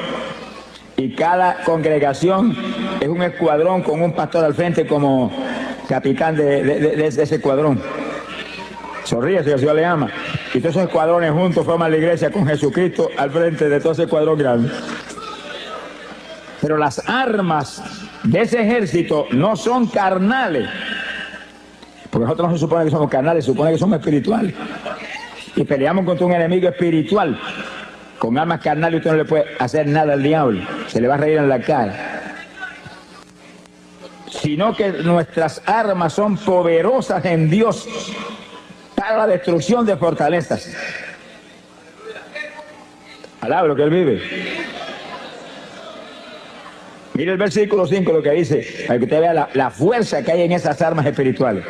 y cada congregación es un escuadrón con un pastor al frente como capitán de ese escuadrón. Sonríe si el Señor le ama. Y todos esos escuadrones juntos forman la iglesia con Jesucristo al frente de todo ese escuadrón grande. Pero las armas de ese ejército no son carnales, Porque nosotros no se supone que somos carnales, se supone que somos espirituales. Y peleamos contra un enemigo espiritual. Con armas carnales usted no le puede hacer nada al diablo. Se le va a reír en la cara. Sino que nuestras armas son poderosas en Dios para la destrucción de fortalezas. Alaba lo que Él vive. Mire el versículo 5 lo que dice, para que usted vea la fuerza que hay en esas armas espirituales.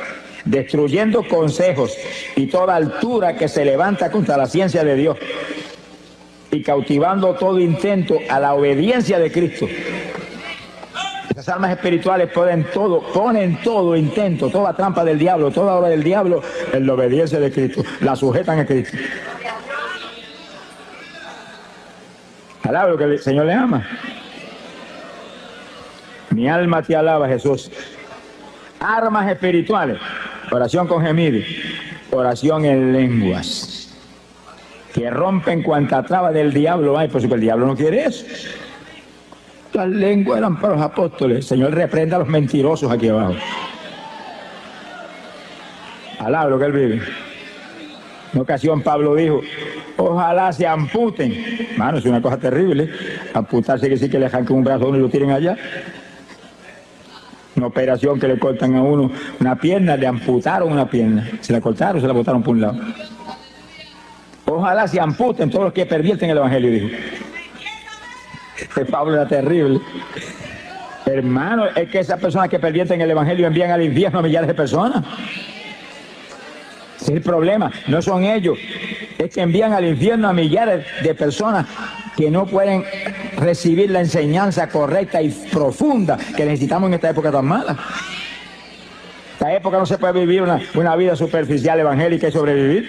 Destruyendo consejos y toda altura que se levanta contra la ciencia de Dios y cautivando todo intento a la obediencia de Cristo. Esas armas espirituales ponen todo intento, toda trampa del diablo, toda obra del diablo en la obediencia de Cristo, la sujetan a Cristo. Alaba lo que el Señor le ama. Mi alma te alaba, Jesús. Armas espirituales, oración con gemidos, oración en lenguas, que rompen cuanta traba del diablo hay, pues el diablo no quiere eso. Las lenguas eran para los apóstoles. El Señor reprenda a los mentirosos aquí abajo. Alaba lo que Él vive. En una ocasión Pablo dijo, ojalá se amputen. Mano, es una cosa terrible. Amputarse quiere decir que le arranquen un brazo a uno y lo tiren allá. Una operación que le cortan a uno una pierna, le amputaron una pierna. Se la cortaron, se la botaron por un lado. Ojalá se amputen todos los que pervierten el Evangelio, dijo. Este Pablo era terrible. Hermano, es que esas personas que pervierten el Evangelio envían al infierno a millares de personas. Ese es el problema. No son ellos. Es que envían al infierno a millares de personas que no pueden recibir la enseñanza correcta y profunda que necesitamos en esta época tan mala. Esta época no se puede vivir una vida superficial evangélica y sobrevivir.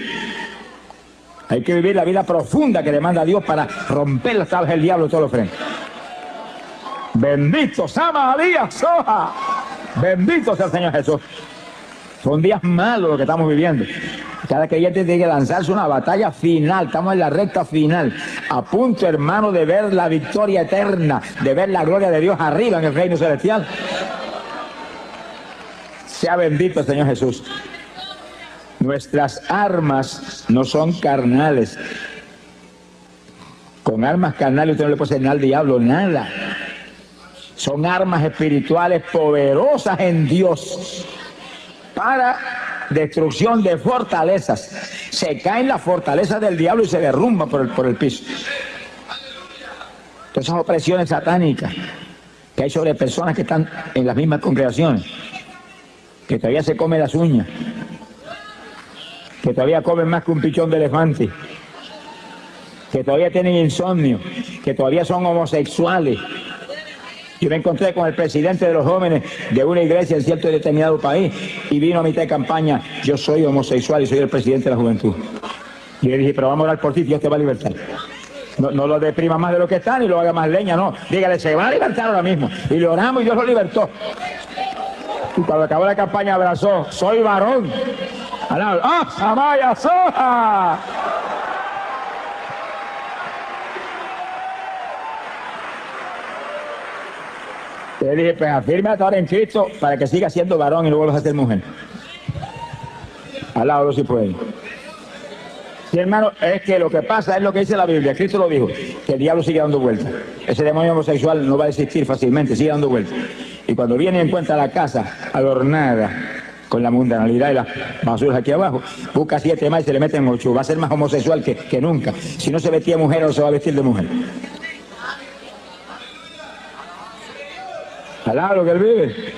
Hay que vivir la vida profunda que demanda Dios para romper las tablas del diablo todos los frentes. Bendito Sama Díaz Soja. Bendito sea el Señor Jesús. Son días malos los que estamos viviendo. Cada creyente tiene que lanzarse una batalla final. Estamos en la recta final. A punto, hermano, de ver la victoria eterna, de ver la gloria de Dios arriba en el reino celestial. Sea bendito el Señor Jesús. Nuestras armas no son carnales. Con armas carnales usted no le puede hacer nada al diablo, nada. Son armas espirituales poderosas en Dios para destrucción de fortalezas. Se caen las fortalezas del diablo y se derrumban por el piso. Todas esas opresiones satánicas que hay sobre personas que están en las mismas congregaciones, que todavía se comen las uñas, que todavía comen más que un pichón de elefante, que todavía tienen insomnio, que todavía son homosexuales. Yo me encontré con el presidente de los jóvenes de una iglesia en cierto y determinado país y vino a mitad de campaña, yo soy homosexual y soy el presidente de la juventud. Y le dije, pero vamos a orar por ti, Dios te va a libertar. No lo deprima más de lo que está ni lo haga más leña, no. Dígale, se va a libertar ahora mismo. Y le oramos y Dios lo libertó. Y cuando acabó la campaña abrazó, soy varón. ¡Ah, Samaya Soja! Le dije, pues afírmate ahora en Cristo para que siga siendo varón y no vuelvas a ser mujer. Alábalo si puede. Sí, hermano, es que lo que pasa es lo que dice la Biblia. Cristo lo dijo, que el diablo sigue dando vueltas. Ese demonio homosexual no va a existir fácilmente, sigue dando vueltas. Y cuando viene y encuentra la casa adornada con la mundanalidad y las basuras aquí abajo, busca 7 más y se le meten 8. Va a ser más homosexual que nunca. Si no se vestía de mujer, ahora se va a vestir de mujer. Alá lo que Él vive.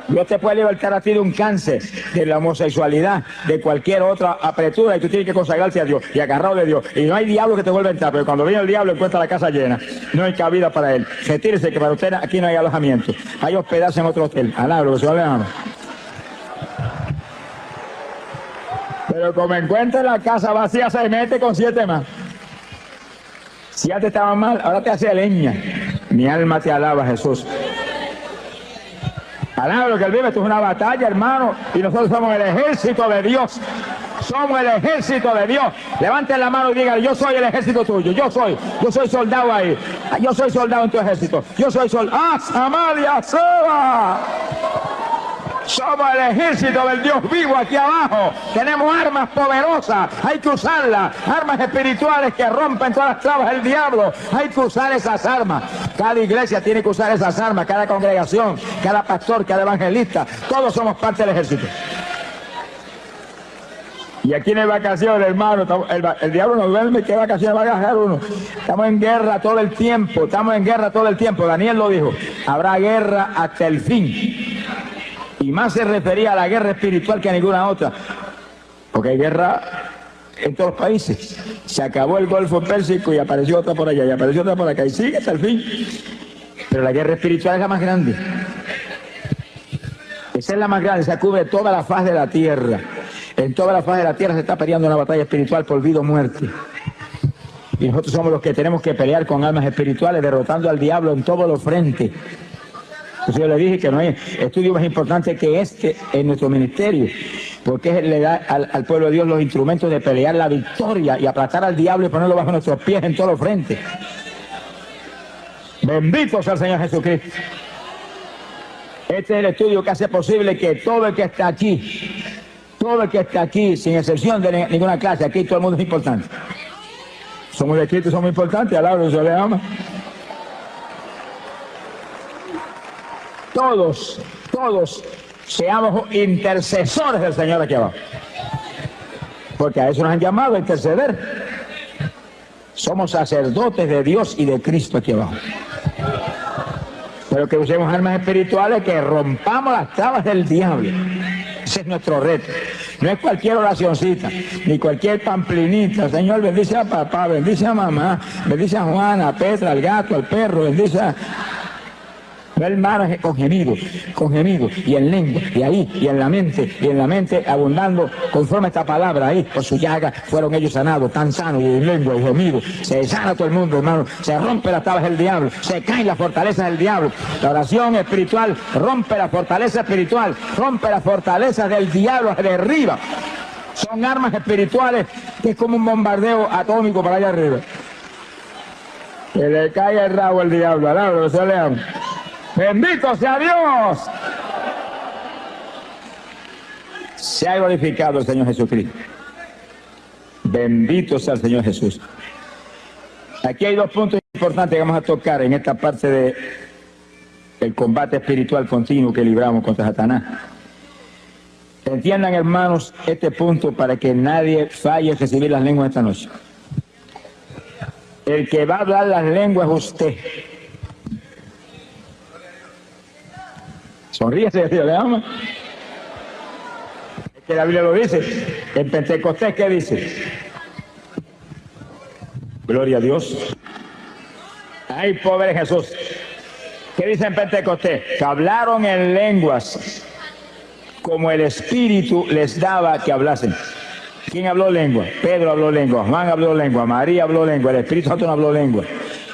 Dios te puede libertar a ti de un cáncer, de la homosexualidad, de cualquier otra apretura, y tú tienes que consagrarte a Dios y agarrado de Dios. Y no hay diablo que te vuelva a entrar, pero cuando viene el diablo encuentra la casa llena. No hay cabida para él. Retírese que para usted aquí no hay alojamiento. Hay hospedarse en otro hotel. Alá lo que se va a. Pero como encuentra la casa vacía, se mete con 7 más. Si antes estaba mal, ahora te hace leña. Mi alma te alaba, Jesús. Alaba lo que Él vive. Esto es una batalla, hermano, y nosotros somos el ejército de Dios. Somos el ejército de Dios. Levanten la mano y digan, yo soy el ejército tuyo. Yo soy soldado ahí. Yo soy soldado en tu ejército. Yo soy soldado. ¡Ah, Samaria, Soba! Somos el ejército del Dios vivo aquí abajo. Tenemos armas poderosas, hay que usarlas. Armas espirituales que rompen todas las trabas del diablo. Hay que usar esas armas. Cada iglesia tiene que usar esas armas, cada congregación, cada pastor, cada evangelista. Todos somos parte del ejército. Y aquí no hay vacaciones, hermano. El diablo no duerme. ¿Qué vacaciones va a agarrar uno? Estamos en guerra todo el tiempo. Estamos en guerra todo el tiempo. Daniel lo dijo. Habrá guerra hasta el fin. Y más se refería a la guerra espiritual que a ninguna otra. Porque hay guerra en todos los países. Se acabó el Golfo Pérsico y apareció otra por allá. Y apareció otra por acá. Y sigue hasta el fin. Pero la guerra espiritual es la más grande. Esa es la más grande. Se cubre toda la faz de la tierra. En toda la faz de la tierra se está peleando una batalla espiritual por vida o muerte. Y nosotros somos los que tenemos que pelear con armas espirituales, derrotando al diablo en todos los frentes. Entonces yo le dije que no hay estudio más importante que este en nuestro ministerio, porque le da al pueblo de Dios los instrumentos de pelear la victoria y aplastar al diablo y ponerlo bajo nuestros pies en todos los frentes. Bendito sea el Señor Jesucristo. Este es el estudio que hace posible que todo el que está aquí, sin excepción de ninguna clase, aquí todo el mundo es importante. Somos de Cristo, somos importantes, al lado se le ama. Todos seamos intercesores del Señor aquí abajo. Porque a eso nos han llamado, a interceder. Somos sacerdotes de Dios y de Cristo aquí abajo. Pero que usemos armas espirituales, que rompamos las trabas del diablo. Ese es nuestro reto. No es cualquier oracioncita, ni cualquier pamplinita. Señor, bendice a papá, bendice a mamá, bendice a Juana, a Petra, al gato, al perro, bendice a... No, hermano, es con gemido, y en lengua, y ahí, y en la mente abundando conforme esta palabra ahí, por su llaga fueron ellos sanados, tan sanos, y en lengua, y gemido, se sana todo el mundo, hermano, se rompe las tablas del diablo, se caen las fortalezas del diablo, la oración espiritual rompe la fortaleza espiritual, rompe las fortalezas del diablo, se derriba, son armas espirituales que es como un bombardeo atómico para allá arriba, que le cae el rabo al diablo, alabro, que se le ama. ¡Bendito sea Dios! Se ha glorificado el Señor Jesucristo. Bendito sea el Señor Jesús. Aquí hay dos puntos importantes que vamos a tocar en esta parte del combate espiritual continuo que libramos contra Satanás. Entiendan, hermanos, este punto para que nadie falle en recibir las lenguas esta noche. El que va a hablar las lenguas es usted. Sonríese, Dios le ama. Es que la Biblia lo dice. En Pentecostés, ¿qué dice? Gloria a Dios. Ay, pobre Jesús. ¿Qué dice en Pentecostés? Que hablaron en lenguas como el Espíritu les daba que hablasen. ¿Quién habló lengua? Pedro habló lengua, Juan habló lengua, María habló lengua, el Espíritu Santo no habló lengua.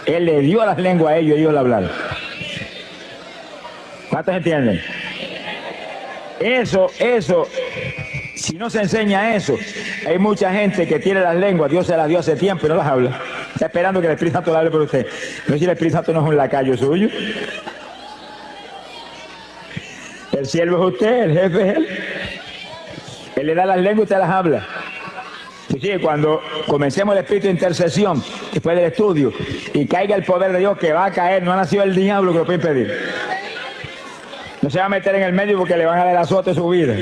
Él le dio las lenguas a ellos y ellos la hablaron. ¿Cuántos entienden? Eso, si no se enseña eso, hay mucha gente que tiene las lenguas, Dios se las dio hace tiempo y no las habla. Está esperando que el Espíritu Santo le hable por usted. No es si el Espíritu Santo no es un lacayo suyo. El siervo es usted, el jefe es él. Él le da las lenguas y usted las habla. Sí, cuando comencemos el espíritu de intercesión, después del estudio, y caiga el poder de Dios que va a caer, no ha nacido el diablo que lo puede impedir. No se va a meter en el medio porque le van a dar azote su vida.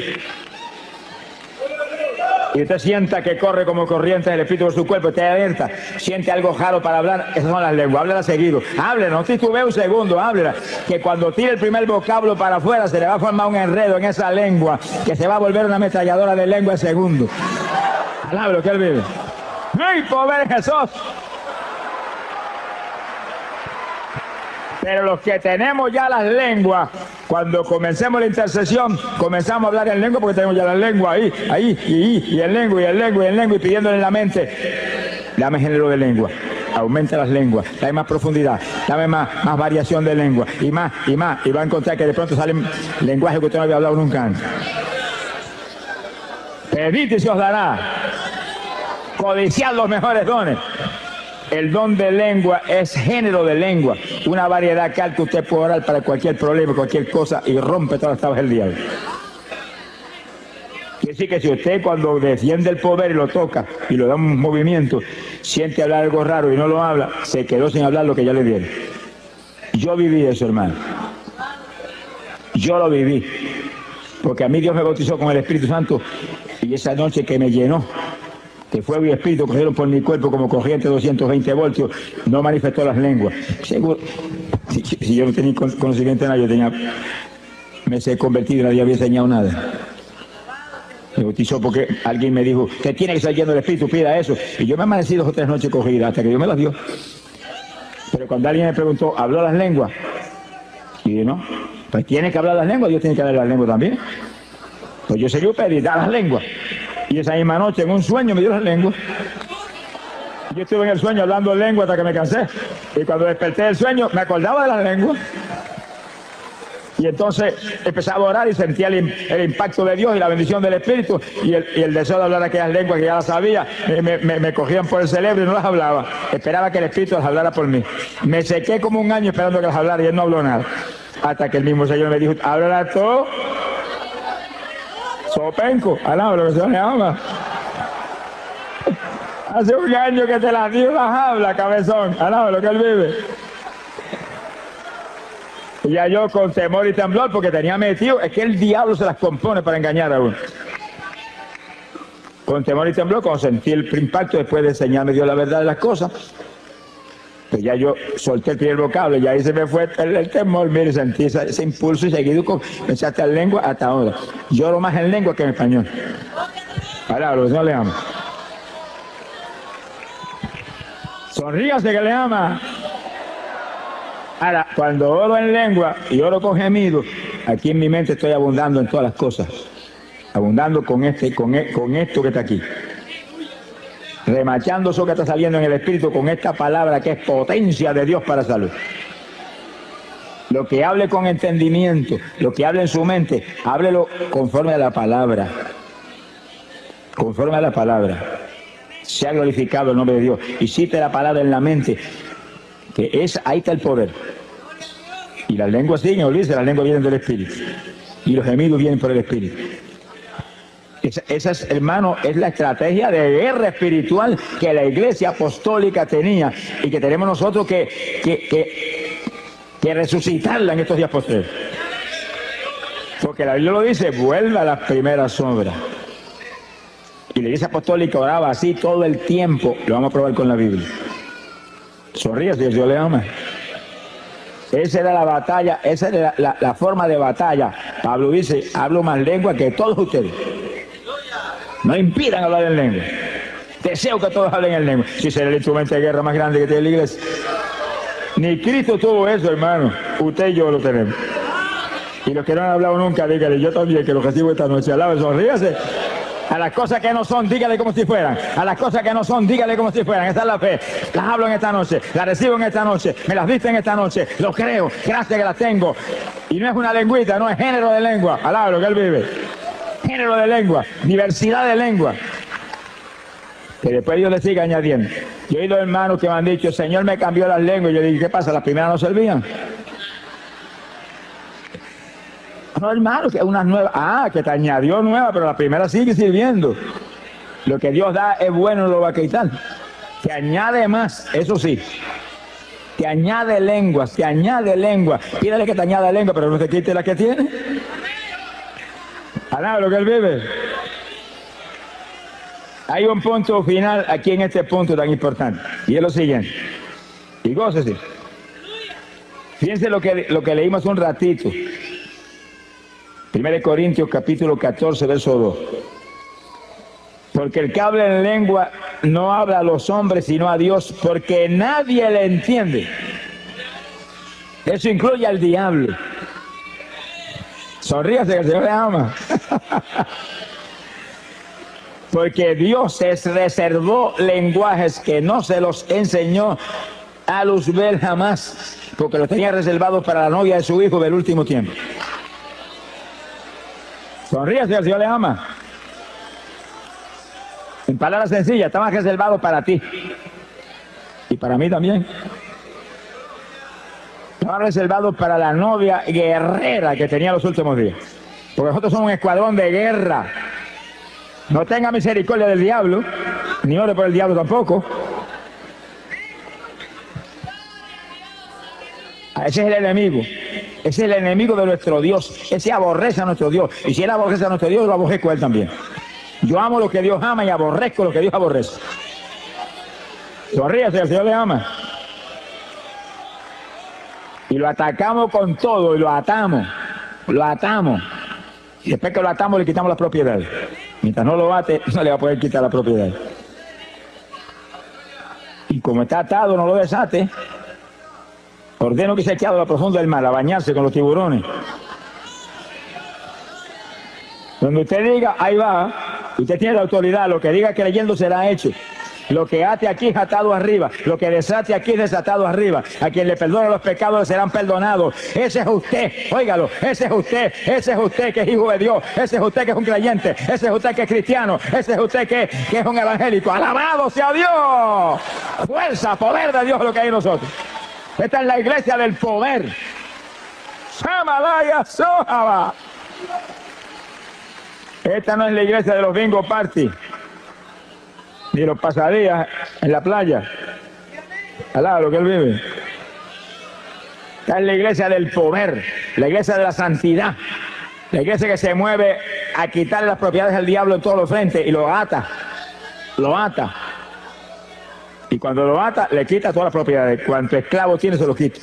Y usted sienta que corre como corriente el espíritu por su cuerpo, usted alerta, siente algo jaro para hablar, esas son las lenguas, háblela seguido, háblela, no titubee un segundo, háblela, que cuando tire el primer vocablo para afuera se le va a formar un enredo en esa lengua, que se va a volver una ametralladora de lengua en segundo. Alabro que él vive. ¡Ay, pobre Jesús! Pero los que tenemos ya las lenguas, cuando comencemos la intercesión, comenzamos a hablar en lengua porque tenemos ya la lengua ahí, y en lengua, y pidiéndole en la mente, dame género de lengua, aumenta las lenguas, dame más profundidad, dame más variación de lengua, y más, y va a encontrar que de pronto salen lenguajes que usted no había hablado nunca antes. Pedid y se os dará, codiciad los mejores dones. El don de lengua es género de lengua, una variedad que usted puede orar para cualquier problema, cualquier cosa y rompe todas las tablas del diablo. decir que si usted cuando defiende el poder y lo toca y lo da un movimiento, siente hablar algo raro y no lo habla, se quedó sin hablar lo que ya le dieron. Yo viví eso, hermano. Yo lo viví. Porque a mí Dios me bautizó con el Espíritu Santo y esa noche que me llenó de fuego y espíritu, cogieron por mi cuerpo como corriente de 220 voltios, no manifestó las lenguas. Seguro, si yo no tenía conocimiento de nada, me he convertido y nadie había enseñado nada. Me bautizó porque alguien me dijo, que tiene que estar lleno del Espíritu, pida eso. Y yo me amanecí 2 o 3 noches cogidas hasta que Dios me las dio. Pero cuando alguien me preguntó, ¿habló las lenguas? Y dije, no, pues tiene que hablar las lenguas, Dios tiene que hablar las lenguas también. Pues yo seguí pedir, dar las lenguas. Y esa misma noche, en un sueño, me dio las lenguas. Yo estuve en el sueño hablando lenguas hasta que me cansé. Y cuando desperté del sueño, me acordaba de las lenguas. Y entonces empezaba a orar y sentía el impacto de Dios y la bendición del Espíritu y el deseo de hablar aquellas lenguas que ya las sabía. Me cogían por el cerebro y no las hablaba. Esperaba que el Espíritu las hablara por mí. Me sequé como un año esperando que las hablara y él no habló nada. Hasta que el mismo Señor me dijo, háblala tú. Sopenco, alaba lo que se llama. Hace un año que te las dio, las habla, cabezón. Alaba lo que él vive. Y ya yo con temor y temblor, porque tenía metido, es que el diablo se las compone para engañar a uno. Con temor y temblor, cuando sentí el impacto, después de enseñarme Dios la verdad de las cosas, pues ya yo solté el primer vocablo y ahí se me fue el temor, mire, sentí ese impulso y seguido pensé hasta en lengua hasta ahora. Lloro más en lengua que en español. Ahora, los no le amo. Sonríase que le ama. Ahora, cuando oro en lengua y oro con gemido, aquí en mi mente estoy abundando en todas las cosas. Abundando con esto que está aquí. Remachando eso que está saliendo en el Espíritu con esta palabra que es potencia de Dios para salud. Lo que hable con entendimiento, lo que hable en su mente, háblelo conforme a la palabra. Conforme a la palabra. Sea glorificado el nombre de Dios. Y cite la palabra en la mente, que ahí está el poder. Y las lenguas siguen, olvídese, las lenguas vienen del Espíritu. Y los gemidos vienen por el Espíritu. Esa es, hermano, es la estrategia de guerra espiritual que la Iglesia Apostólica tenía y que tenemos nosotros que resucitarla en estos días posteriores. Porque la Biblia lo dice, vuelve a las primeras obras. Y la Iglesia Apostólica oraba así todo el tiempo. Lo vamos a probar con la Biblia. Sonríe, Dios le ama. Esa era la batalla, esa era la forma de batalla. Pablo dice, hablo más lengua que todos ustedes. No impidan hablar en lengua. Deseo que todos hablen en lengua. Si será el instrumento de guerra más grande que tiene la iglesia. Ni Cristo tuvo eso, hermano. Usted y yo lo tenemos. Y los que no han hablado nunca, dígale, yo también, que lo recibo esta noche. Alabe, sonríase. A las cosas que no son, dígale como si fueran. A las cosas que no son, dígale como si fueran. Esa es la fe. Las hablo en esta noche, las recibo en esta noche, me las diste en esta noche. Lo creo, gracias que las tengo. Y no es una lengüita, no es género de lengua. Alaba lo que él vive. Género de lengua, diversidad de lengua. Que después Dios le sigue añadiendo. Yo he oído hermanos que me han dicho, Señor me cambió las lenguas. Y yo dije, ¿qué pasa? ¿Las primeras no servían? No, hermano, que unas nuevas. Ah, que te añadió nueva, pero la primera sigue sirviendo. Lo que Dios da es bueno, no lo va a quitar. Te añade más, eso sí. Te añade lenguas, te añade lengua. Pídele que te añada lengua, pero no te quite la que tiene. Alaba lo que él vive. Hay un punto final aquí en este punto tan importante. Y es lo siguiente. Y gócese. Fíjense lo que leímos un ratito. 1 Corintios capítulo 14, verso 2. Porque el que habla en lengua no habla a los hombres, sino a Dios, porque nadie le entiende. Eso incluye al diablo. Sonríase que el Señor le ama. Porque Dios se reservó lenguajes que no se los enseñó a Luzbel jamás, porque los tenía reservados para la novia de su hijo del último tiempo. Sonríase que el Señor le ama. En palabras sencillas, estaban reservados para ti. Y para mí también. Estaban reservados para la novia guerrera que tenía los últimos días. Porque nosotros somos un escuadrón de guerra. No tenga misericordia del diablo, ni ore por el diablo tampoco. Ese es el enemigo. Ese es el enemigo de nuestro Dios. Ese aborrece a nuestro Dios. Y si él aborrece a nuestro Dios, lo aborrezco a él también. Yo amo lo que Dios ama y aborrezco lo que Dios aborrece. Sonríase, el Señor le ama. Y lo atacamos con todo y lo atamos. Lo atamos. Y después que lo atamos le quitamos la propiedad. Mientras no lo ate, no le va a poder quitar la propiedad. Y como está atado, no lo desate. Ordeno que se eche a lo profundo del mar, a bañarse con los tiburones. Donde usted diga, ahí va, usted tiene la autoridad, lo que diga creyendo será hecho. Lo que ate aquí es atado arriba, lo que desate aquí es desatado arriba. A quien le perdona los pecados le serán perdonados. Ese es usted, óigalo, ese es usted que es hijo de Dios, ese es usted que es un creyente, ese es usted que es cristiano, ese es usted que es un evangélico. ¡Alabado sea Dios! Fuerza, poder de Dios lo que hay en nosotros. Esta es la iglesia del poder. Shamalaya Sohaba. Esta no es la iglesia de los bingo party, ni los pasadías en la playa, al lado de lo que él vive. Esta es la iglesia del poder, la iglesia de la santidad, la iglesia que se mueve a quitarle las propiedades al diablo en todos los frentes y lo ata. Y cuando lo ata, le quita todas las propiedades. Cuanto esclavo tiene, se lo quita.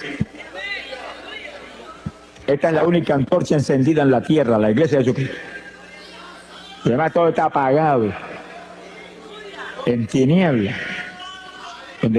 Esta es la única antorcha encendida en la tierra, la iglesia de Jesucristo. Y además todo está apagado, en tinieblas.